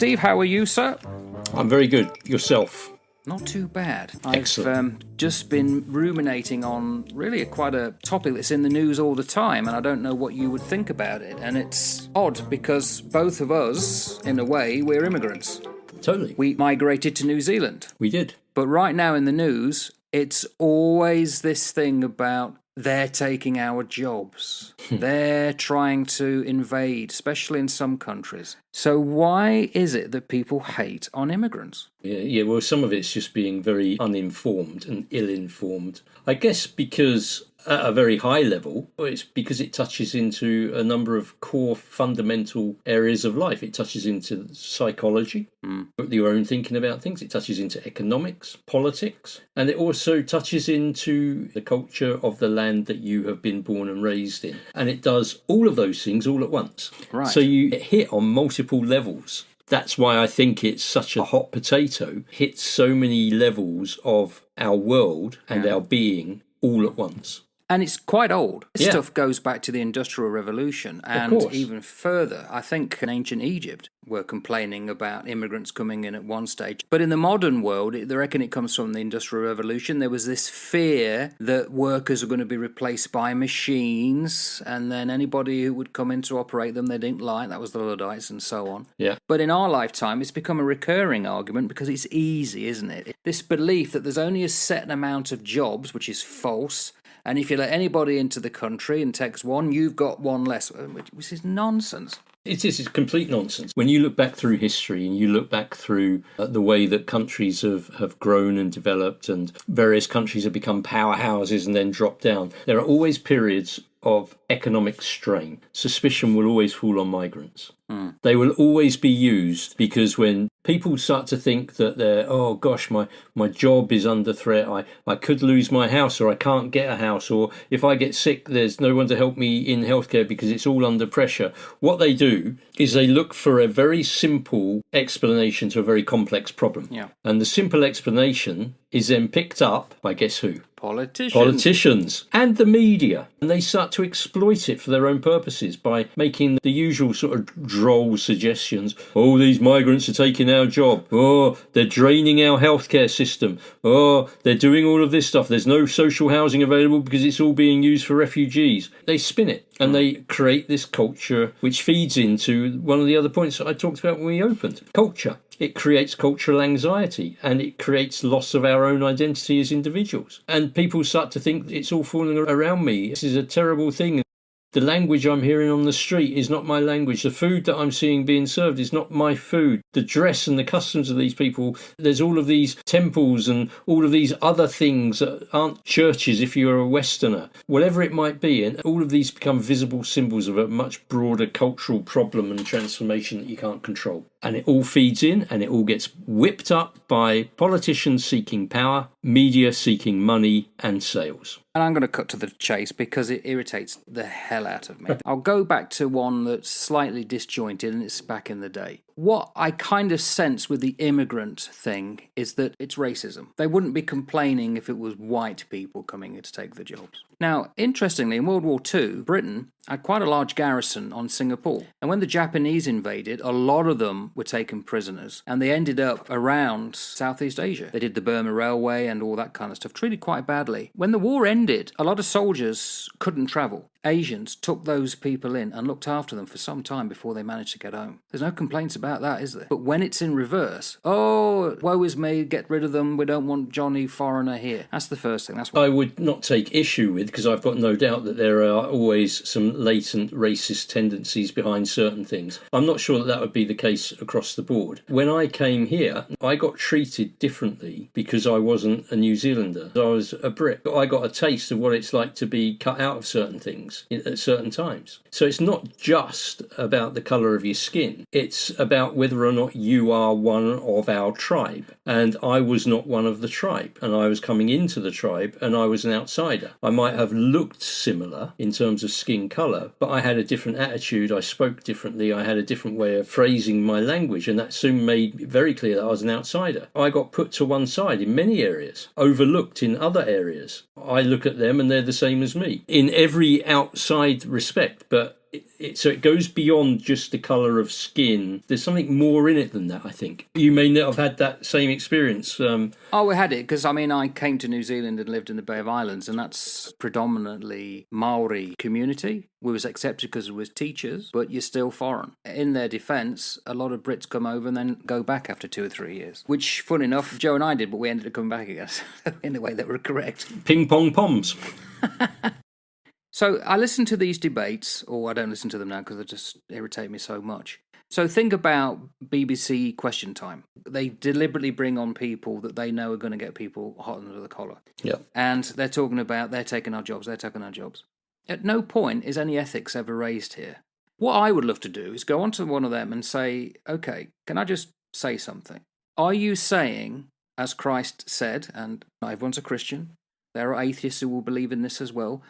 Steve, how are you, sir? I'm very good. Yourself? Not too bad. Excellent. I've just been ruminating on really quite a topic that's in the news all the time, and I don't know what you would think about it. And it's odd because both of us, in a way, we're immigrants. Totally. We migrated to New Zealand. We did. But right now in the news, it's always this thing about they're taking our jobs. They're trying to invade, especially in some countries. So why is it that people hate on immigrants? Yeah, well, some of it's just being very uninformed and ill-informed. I guess because at a very high level, it's because it touches into a number of core fundamental areas of life. It touches into psychology, your own thinking about things. It touches into economics, politics, and it also touches into the culture of the land that you have been born and raised in. And it does all of those things all at once. Right. So you get hit on multiple levels. That's why I think it's such a hot potato, hits so many levels of our world and our being all at once. And it's quite old. This stuff goes back to the Industrial Revolution and even further. I think in ancient Egypt were complaining about immigrants coming in at one stage. But in the modern world, they reckon it comes from the Industrial Revolution. There was this fear that workers were going to be replaced by machines, and then anybody who would come in to operate them they didn't like. That was the Luddites and so on. Yeah. But in our lifetime, it's become a recurring argument because it's easy, isn't it? This belief that there's only a set amount of jobs, which is false. And if you let anybody into the country and takes one, you've got one less, which is nonsense. It's complete nonsense. When you look back through history and you look back through the way that countries have grown and developed, and various countries have become powerhouses and then dropped down, there are always periods of economic strain. Suspicion will always fall on migrants. They will always be used because when people start to think that they're, oh gosh, my job is under threat, I could lose my house, or I can't get a house, or if I get sick, there's no one to help me in healthcare because it's all under pressure. What they do is they look for a very simple explanation to a very complex problem. Yeah. And the simple explanation is then picked up by guess who? Politicians and the media, and they start to exploit it for their own purposes by making the usual sort of droll suggestions. Oh, these migrants are taking our job. Oh, they're draining our healthcare system. Oh, they're doing all of this stuff. There's no social housing available because it's all being used for refugees. They spin it and they create this culture which feeds into one of the other points that I talked about when we opened. Culture. It creates cultural anxiety and it creates loss of our own identity as individuals. And people start to think it's all falling around me. This is a terrible thing. The language I'm hearing on the street is not my language. The food that I'm seeing being served is not my food. The dress and the customs of these people, there's all of these temples and all of these other things that aren't churches if you're a Westerner. Whatever it might be, and all of these become visible symbols of a much broader cultural problem and transformation that you can't control. And it all feeds in and it all gets whipped up by politicians seeking power, media seeking money and sales. And I'm going to cut to the chase because it irritates the hell out of me. I'll go back to one that's slightly disjointed, and it's back in the day. What I kind of sense with the immigrant thing is that it's racism. They wouldn't be complaining if it was white people coming in to take the jobs. Now, interestingly, in World War II, Britain had quite a large garrison on Singapore. And when the Japanese invaded, a lot of them were taken prisoners. And they ended up around Southeast Asia. They did the Burma Railway and all that kind of stuff, treated quite badly. When the war ended, a lot of soldiers couldn't travel. Asians took those people in and looked after them for some time before they managed to get home. There's no complaints about that, is there? But when it's in reverse, oh, woe is me, get rid of them, we don't want Johnny Foreigner here. That's the first thing. That's what I would not take issue with, because I've got no doubt that there are always some latent racist tendencies behind certain things. I'm not sure that would be the case across the board. When I came here, I got treated differently because I wasn't a New Zealander. I was a Brit. I got a taste of what it's like to be cut out of certain things at certain times. So it's not just about the colour of your skin. It's about whether or not you are one of our tribe. And I was not one of the tribe. And I was coming into the tribe and I was an outsider. I might have looked similar in terms of skin colour, but I had a different attitude. I spoke differently. I had a different way of phrasing my language. And that soon made it very clear that I was an outsider. I got put to one side in many areas, overlooked in other areas. I look at them and they're the same as me in every outside respect, but So it goes beyond just the colour of skin. There's something more in it than that, I think. You may not have had that same experience. Oh, we had it, because I came to New Zealand and lived in the Bay of Islands, and that's predominantly Maori community. We was accepted because we was teachers, but you're still foreign. In their defence, a lot of Brits come over and then go back after 2 or 3 years, which, fun enough, Joe and I did, but we ended up coming back again in a way that were correct. Ping pong poms. So I listen to these debates, or I don't listen to them now because they just irritate me so much. So think about BBC Question Time. They deliberately bring on people that they know are going to get people hot under the collar. Yeah. And they're talking about they're taking our jobs. At no point is any ethics ever raised here. What I would love to do is go onto one of them and say, okay, can I just say something? Are you saying, as Christ said, and not everyone's a Christian, there are atheists who will believe in this as well.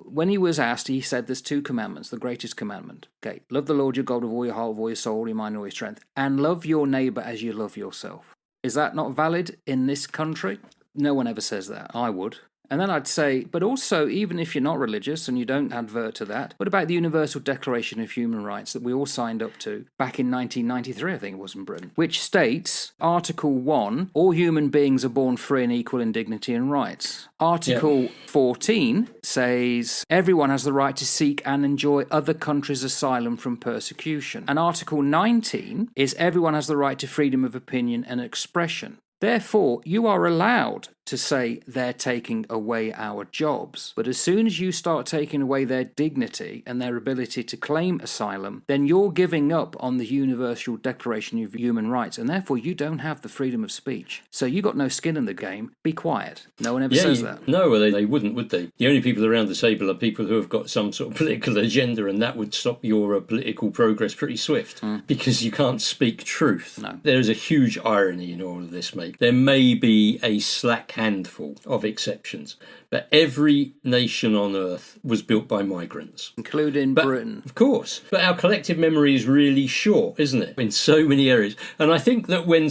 When he was asked, he said there's 2 commandments, the greatest commandment. Okay, love the Lord your God with all your heart, with all your soul, your mind, and all your strength, and love your neighbour as you love yourself. Is that not valid in this country? No one ever says that. I would. And then I'd say, but also, even if you're not religious and you don't advert to that, what about the Universal Declaration of Human Rights that we all signed up to back in 1993, I think it was, in Britain, which states, Article 1, all human beings are born free and equal in dignity and rights. Article 14 says everyone has the right to seek and enjoy other countries' asylum from persecution. And Article 19 is everyone has the right to freedom of opinion and expression. Therefore, you are allowed to say they're taking away our jobs. But as soon as you start taking away their dignity and their ability to claim asylum, then you're giving up on the Universal Declaration of Human Rights, and therefore you don't have the freedom of speech. So you got no skin in the game. Be quiet. No one ever says that. No, well, they wouldn't, would they? The only people around the table are people who have got some sort of political agenda, and that would stop your political progress pretty swift, because you can't speak truth. No. There is a huge irony in all of this, mate. There may be a slack handful of exceptions, but every nation on earth was built by migrants. Including Britain. Of course. But our collective memory is really short, isn't it? In so many areas. And I think that when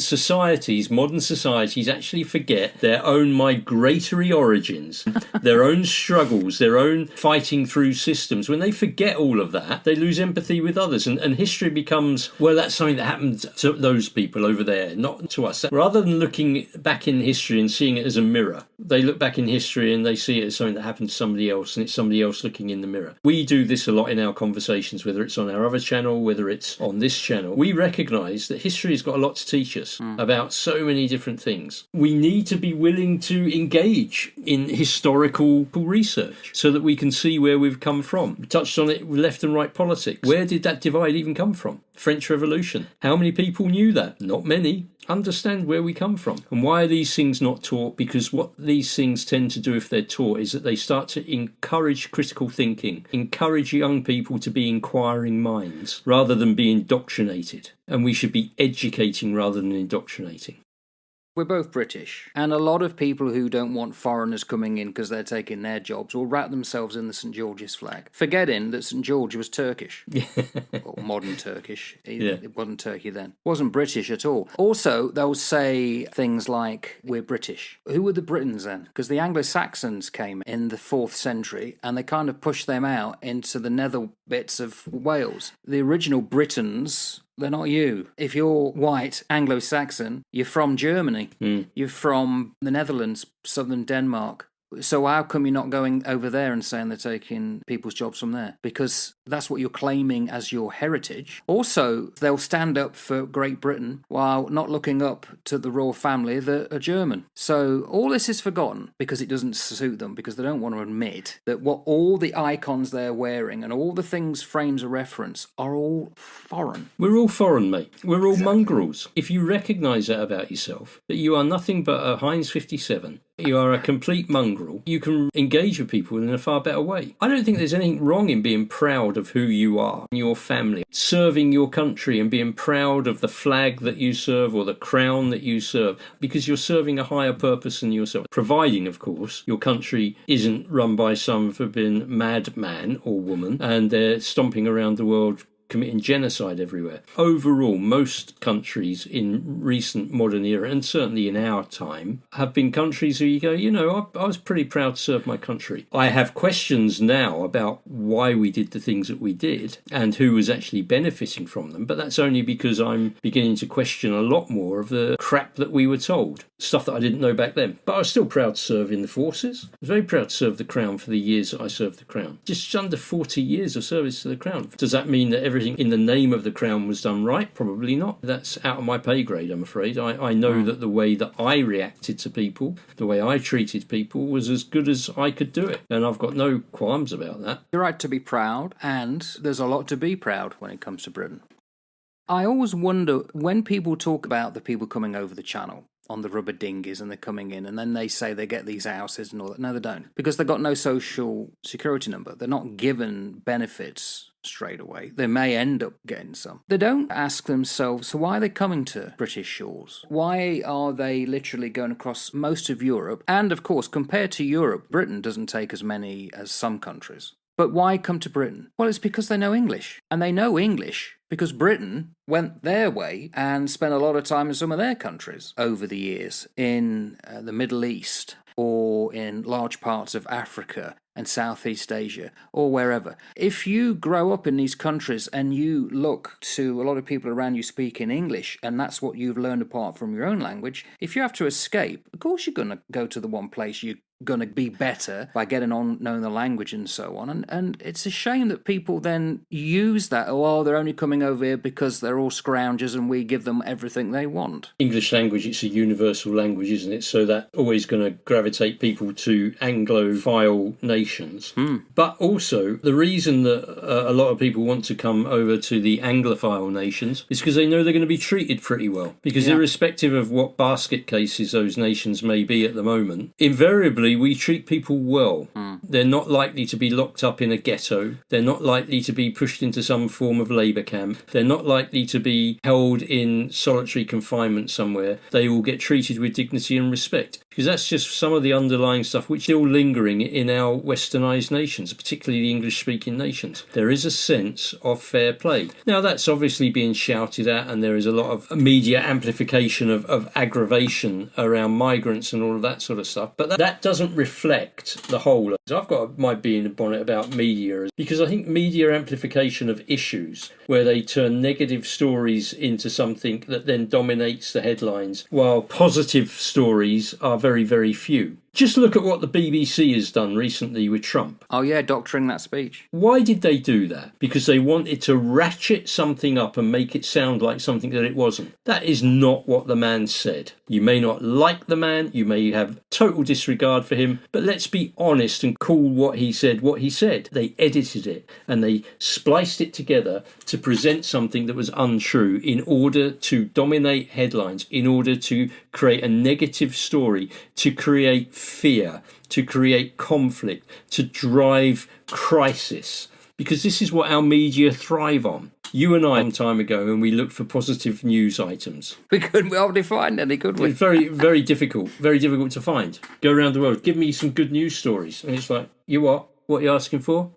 modern societies actually forget their own migratory origins, their own struggles, their own fighting through systems, when they forget all of that, they lose empathy with others. And history becomes, well, that's something that happened to those people over there, not to us. Rather than looking back in history and seeing it as a mirror, they look back in history and they see it as something that happened to somebody else, and it's somebody else looking in the mirror. We do this a lot in our conversations, whether it's on our other channel, whether it's on this channel. We recognise that history has got a lot to teach us about so many different things. We need to be willing to engage in historical research so that we can see where we've come from. We touched on it with left and right politics. Where did that divide even come from? French Revolution. How many people knew that? Not many. Understand where we come from. And why are these things not taught? Because what these things tend to do if they're taught is that they start to encourage critical thinking, encourage young people to be inquiring minds rather than be indoctrinated. And we should be educating rather than indoctrinating. We're both British, and a lot of people who don't want foreigners coming in because they're taking their jobs will wrap themselves in the St George's flag, forgetting that St George was Turkish, or modern Turkish. It wasn't Turkey then. It wasn't British at all. Also, they'll say things like, we're British. Who were the Britons then? Because the Anglo-Saxons came in the 4th century, and they kind of pushed them out into the nether bits of Wales. The original Britons, they're not you. If you're white, Anglo-Saxon, you're from Germany. You're from the Netherlands, southern Denmark. So how come you're not going over there and saying they're taking people's jobs from there? Because that's what you're claiming as your heritage. Also, they'll stand up for Great Britain while not looking up to the royal family that are German. So all this is forgotten because it doesn't suit them, because they don't want to admit that what all the icons they're wearing and all the things frames of reference are all foreign. We're all foreign, mate. We're all mongrels. If you recognise that about yourself, that you are nothing but a Heinz 57, you are a complete mongrel, you can engage with people in a far better way. I don't think there's anything wrong in being proud of who you are, your family, serving your country and being proud of the flag that you serve or the crown that you serve, because you're serving a higher purpose than yourself. Providing, of course, your country isn't run by some forbidden madman or woman and they're stomping around the world committing genocide everywhere. Overall, most countries in recent modern era, and certainly in our time, have been countries where you go, I was pretty proud to serve my country. I have questions now about why we did the things that we did and who was actually benefiting from them, but that's only because I'm beginning to question a lot more of the crap that we were told, stuff that I didn't know back then. But I was still proud to serve in the forces. I was very proud to serve the Crown for the years that I served the Crown. Just under 40 years of service to the Crown. Does that mean that everything in the name of the Crown was done right? Probably not. That's out of my pay grade, I'm afraid. I know that the way that I reacted to people, the way I treated people, was as good as I could do it. And I've got no qualms about that. You're right to be proud, and there's a lot to be proud when it comes to Britain. I always wonder when people talk about the people coming over the channel on the rubber dinghies and they're coming in and then they say they get these houses and all that. No, they don't. Because they've got no social security number. They're not given benefits straight away. They may end up getting some. They don't ask themselves, so why are they coming to British shores? Why are they literally going across most of Europe? And of course, compared to Europe, Britain doesn't take as many as some countries. But why come to Britain? Well, it's because they know English. And they know English because Britain went their way and spent a lot of time in some of their countries over the years, in the Middle East or in large parts of Africa and Southeast Asia or wherever. If you grow up in these countries and you look to a lot of people around you speaking English and that's what you've learned apart from your own language, if you have to escape, of course you're going to go to the one place you're going to be better by getting on, knowing the language and so on. And it's a shame that people then use that, they're only coming over here because they're all scroungers and we give them everything they want. English language, it's a universal language, isn't it? So that's always going to gravitate people to Anglophile nations. But also, the reason that a lot of people want to come over to the Anglophile nations is because they know they're going to be treated pretty well. Because irrespective of what basket cases those nations may be at the moment, invariably we treat people well. They're not likely to be locked up in a ghetto. They're not likely to be pushed into some form of labour camp. They're not likely to be held in solitary confinement somewhere. They will get treated with dignity and respect. Because that's just some of the underlying stuff which is still lingering in our westernised nations, particularly the English-speaking nations. There is a sense of fair play. Now, that's obviously being shouted at, and there is a lot of media amplification of aggravation around migrants and all of that sort of stuff. But that doesn't reflect the whole. I've got my bee in the bonnet about media, because I think media amplification of issues, where they turn negative stories into something that then dominates the headlines, while positive stories are very, very few. Just look at what the BBC has done recently with Trump. Oh yeah, doctoring that speech. Why did they do that? Because they wanted to ratchet something up and make it sound like something that it wasn't. That is not what the man said. You may not like the man, you may have total disregard for him, but let's be honest and call what he said what he said. They edited it and they spliced it together to present something that was untrue in order to dominate headlines, in order to create a negative story, to create fear, to create conflict, to drive crisis. Because this is what our media thrive on. You and I, a long time ago, when we looked for positive news items, we couldn't hardly find any, could we? It's very, very difficult to find. Go around the world, give me some good news stories. And it's like, you what? What are you asking for?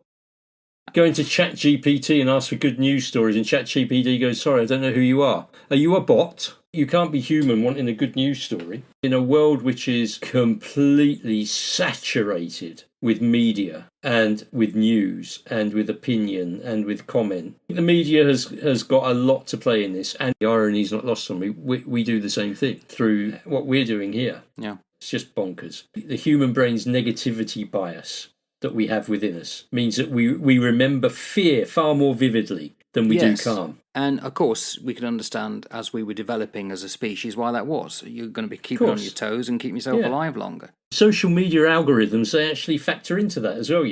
Go into ChatGPT and ask for good news stories, and ChatGPT goes, sorry, I don't know who you are. Are you a bot? You can't be human wanting a good news story. In a world which is completely saturated with media and with news and with opinion and with comment, the media has got a lot to play in this, and the irony is not lost on me. We do the same thing through what we're doing here. Yeah, it's just bonkers. The human brain's negativity bias that we have within us means that we remember fear far more vividly than we do calm. And of course, we can understand as we were developing as a species why that was. You're going to be keeping on your toes and keeping yourself alive longer. Social media algorithms, they actually factor into that as well,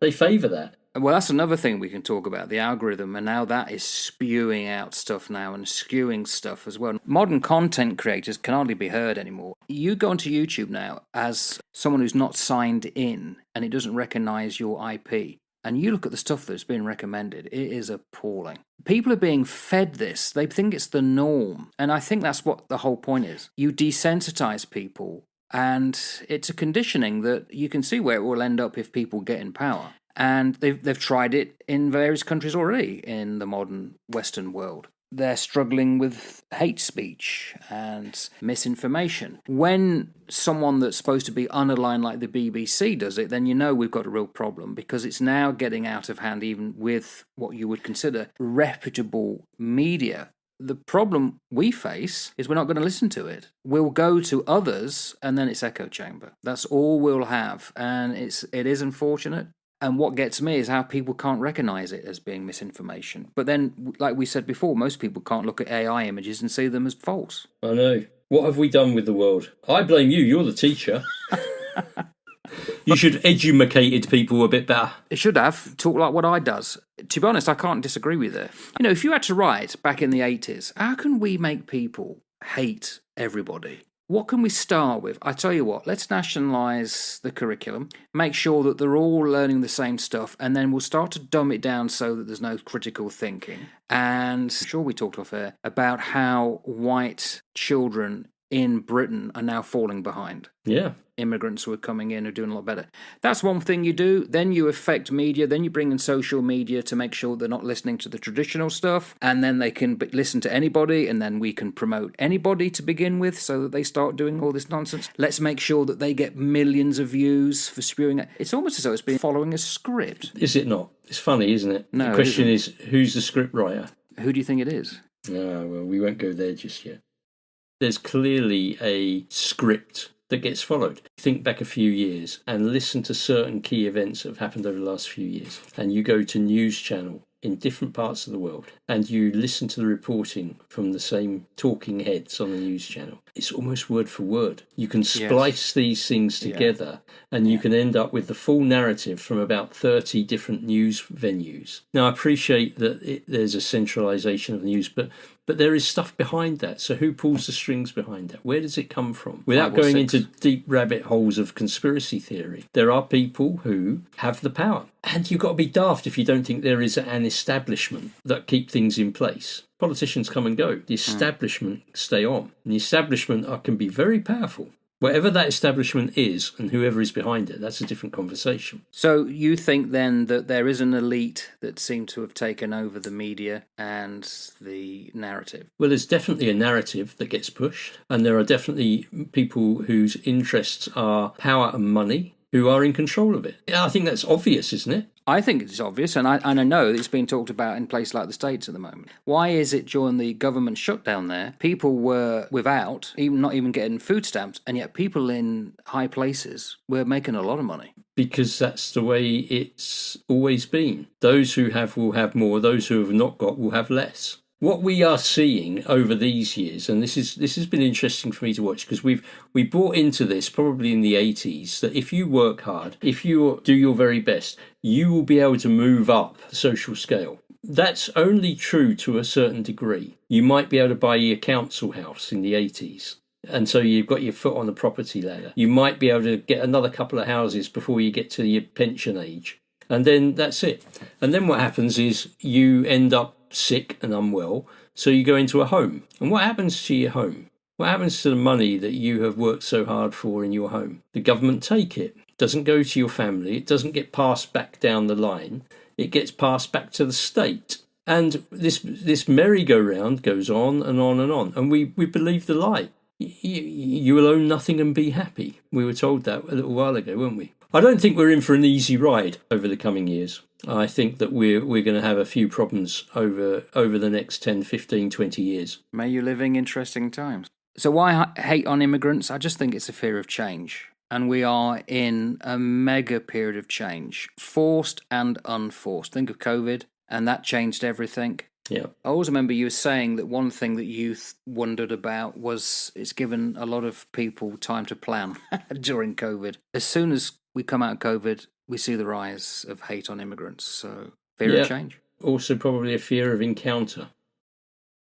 They favour that. Well, that's another thing we can talk about, the algorithm, and now that is spewing out stuff now and skewing stuff as well. Modern content creators can hardly be heard anymore. You go onto YouTube now as someone who's not signed in and it doesn't recognise your IP, and you look at the stuff that's being recommended, it is appalling. People are being fed this. They think it's the norm. And I think that's what the whole point is. You desensitise people, and it's a conditioning that you can see where it will end up if people get in power. And they've tried it in various countries already in the modern Western world. They're struggling with hate speech and misinformation. When someone that's supposed to be unaligned like the BBC does it, then you know we've got a real problem, because it's now getting out of hand even with what you would consider reputable media. The problem we face is we're not going to listen to it. We'll go to others and then it's echo chamber. That's all we'll have. And it is unfortunate. And what gets me is how people can't recognize it as being misinformation. But then, like we said before, most people can't look at AI images and see them as false. I know. What have we done with the world? I blame you. You're the teacher. You should educated people a bit better. It should have. Talk like what I does. To be honest, I can't disagree with it. You know, if you had to write back in the 80s, how can we make people hate everybody? What can we start with? I tell you what, let's nationalise the curriculum, make sure that they're all learning the same stuff, and then we'll start to dumb it down so that there's no critical thinking. And sure, we talked off air about how white children in Britain are now falling behind. Yeah. Immigrants who are coming in are doing a lot better. That's one thing you do. Then you affect media. Then you bring in social media to make sure they're not listening to the traditional stuff. And then they can listen to anybody. And then we can promote anybody to begin with so that they start doing all this nonsense. Let's make sure that they get millions of views for spewing it. It's almost as though it's been following a script. Is it not? It's funny, isn't it? No. The question is, who's the script writer? Who do you think it is? Well, we won't go there just yet. There's clearly a script that gets followed. Think back a few years and listen to certain key events that have happened over the last few years. And you go to news channel in different parts of the world and you listen to the reporting from the same talking heads on the news channel. It's almost word for word. You can splice these things together and you can end up with the full narrative from about 30 different news venues. Now, I appreciate that there's a centralisation of news, but there is stuff behind that. So who pulls the strings behind that? Where does it come from? Without going into deep rabbit holes of conspiracy theory, there are people who have the power. And you've got to be daft if you don't think there is an establishment that keep things in place. Politicians come and go. The establishment stay on. And the establishment can be very powerful. Whatever that establishment is and whoever is behind it, that's a different conversation. So you think then that there is an elite that seem to have taken over the media and the narrative? Well, there's definitely a narrative that gets pushed, and there are definitely people whose interests are power and money who are in control of it. I think that's obvious, isn't it? I think it's obvious, and I know it's being talked about in places like the States at the moment. Why is it during the government shutdown there, people were without, not even getting food stamps, and yet people in high places were making a lot of money? Because that's the way it's always been. Those who have will have more, those who have not got will have less. What we are seeing over these years, and this has been interesting for me to watch, because we bought into this probably in the 80s, that if you work hard, if you do your very best, you will be able to move up the social scale. That's only true to a certain degree. You might be able to buy your council house in the 80s. And so you've got your foot on the property ladder. You might be able to get another couple of houses before you get to your pension age. And then that's it. And then what happens is you end up sick and unwell, so you go into a home. And what happens to your home? What happens to the money that you have worked so hard for in your home? The government take it. It doesn't go to your family. It doesn't get passed back down the line. It gets passed back to the state. And this merry-go-round goes on and on and on. And we believe the lie. You will own nothing and be happy. We were told that a little while ago, weren't we? I don't think we're in for an easy ride over the coming years. I think that we're going to have a few problems over the next 10, 15, 20 years. May you live in interesting times. So why hate on immigrants? I just think it's a fear of change. And we are in a mega period of change, forced and unforced. Think of COVID, and that changed everything. Yeah. I always remember you saying that one thing that you wondered about was it's given a lot of people time to plan during COVID. As soon as we come out of COVID, we see the rise of hate on immigrants. So fear of change. Also probably a fear of encounter.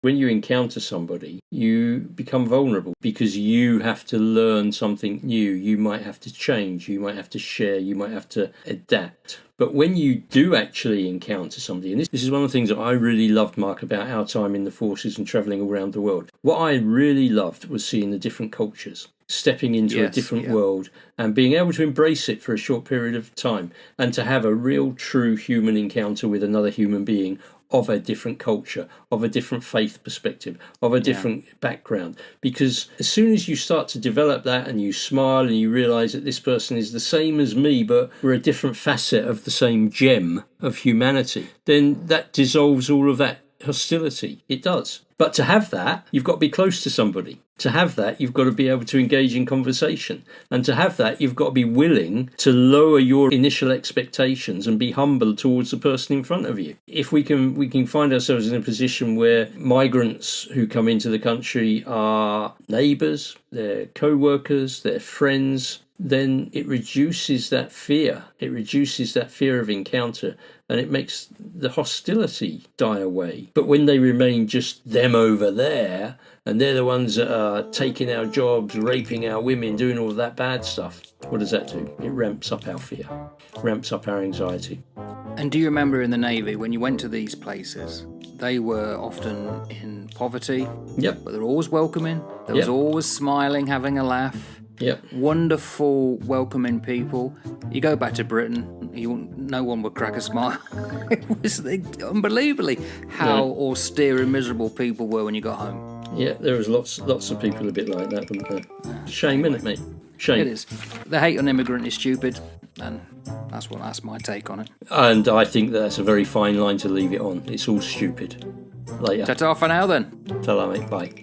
When you encounter somebody, you become vulnerable because you have to learn something new. You might have to change, you might have to share, you might have to adapt. But when you do actually encounter somebody, and this is one of the things that I really loved, Mark, about our time in the forces and travelling around the world. What I really loved was seeing the different cultures, stepping into a different world and being able to embrace it for a short period of time and to have a real, true human encounter with another human being of a different culture, of a different faith perspective, of a different background. Because as soon as you start to develop that and you smile and you realise that this person is the same as me, but we're a different facet of the same gem of humanity, then that dissolves all of that hostility. It does. But to have that, you've got to be close to somebody. To have that, you've got to be able to engage in conversation. And to have that, you've got to be willing to lower your initial expectations and be humble towards the person in front of you. If we can find ourselves in a position where migrants who come into the country are neighbours, they're co-workers, they're friends, then it reduces that fear. It reduces that fear of encounter, and it makes the hostility die away. But when they remain just them over there, and they're the ones that are taking our jobs, raping our women, doing all of that bad stuff, what does that do? It ramps up our fear, ramps up our anxiety. And do you remember in the Navy, when you went to these places, they were often in poverty, but they're always welcoming, there was always smiling, having a laugh. Wonderful, welcoming people. You go back to Britain, no one would crack a smile. It was unbelievably how austere and miserable people were when you got home. Yeah, there was lots of people a bit like that, wasn't there? Shame, isn't it, mate? Shame. It is. The hate on immigrant is stupid, and that's my take on it. And I think that's a very fine line to leave it on. It's all stupid. Later. Ta-ta for now then. Ta-ra, mate. Bye.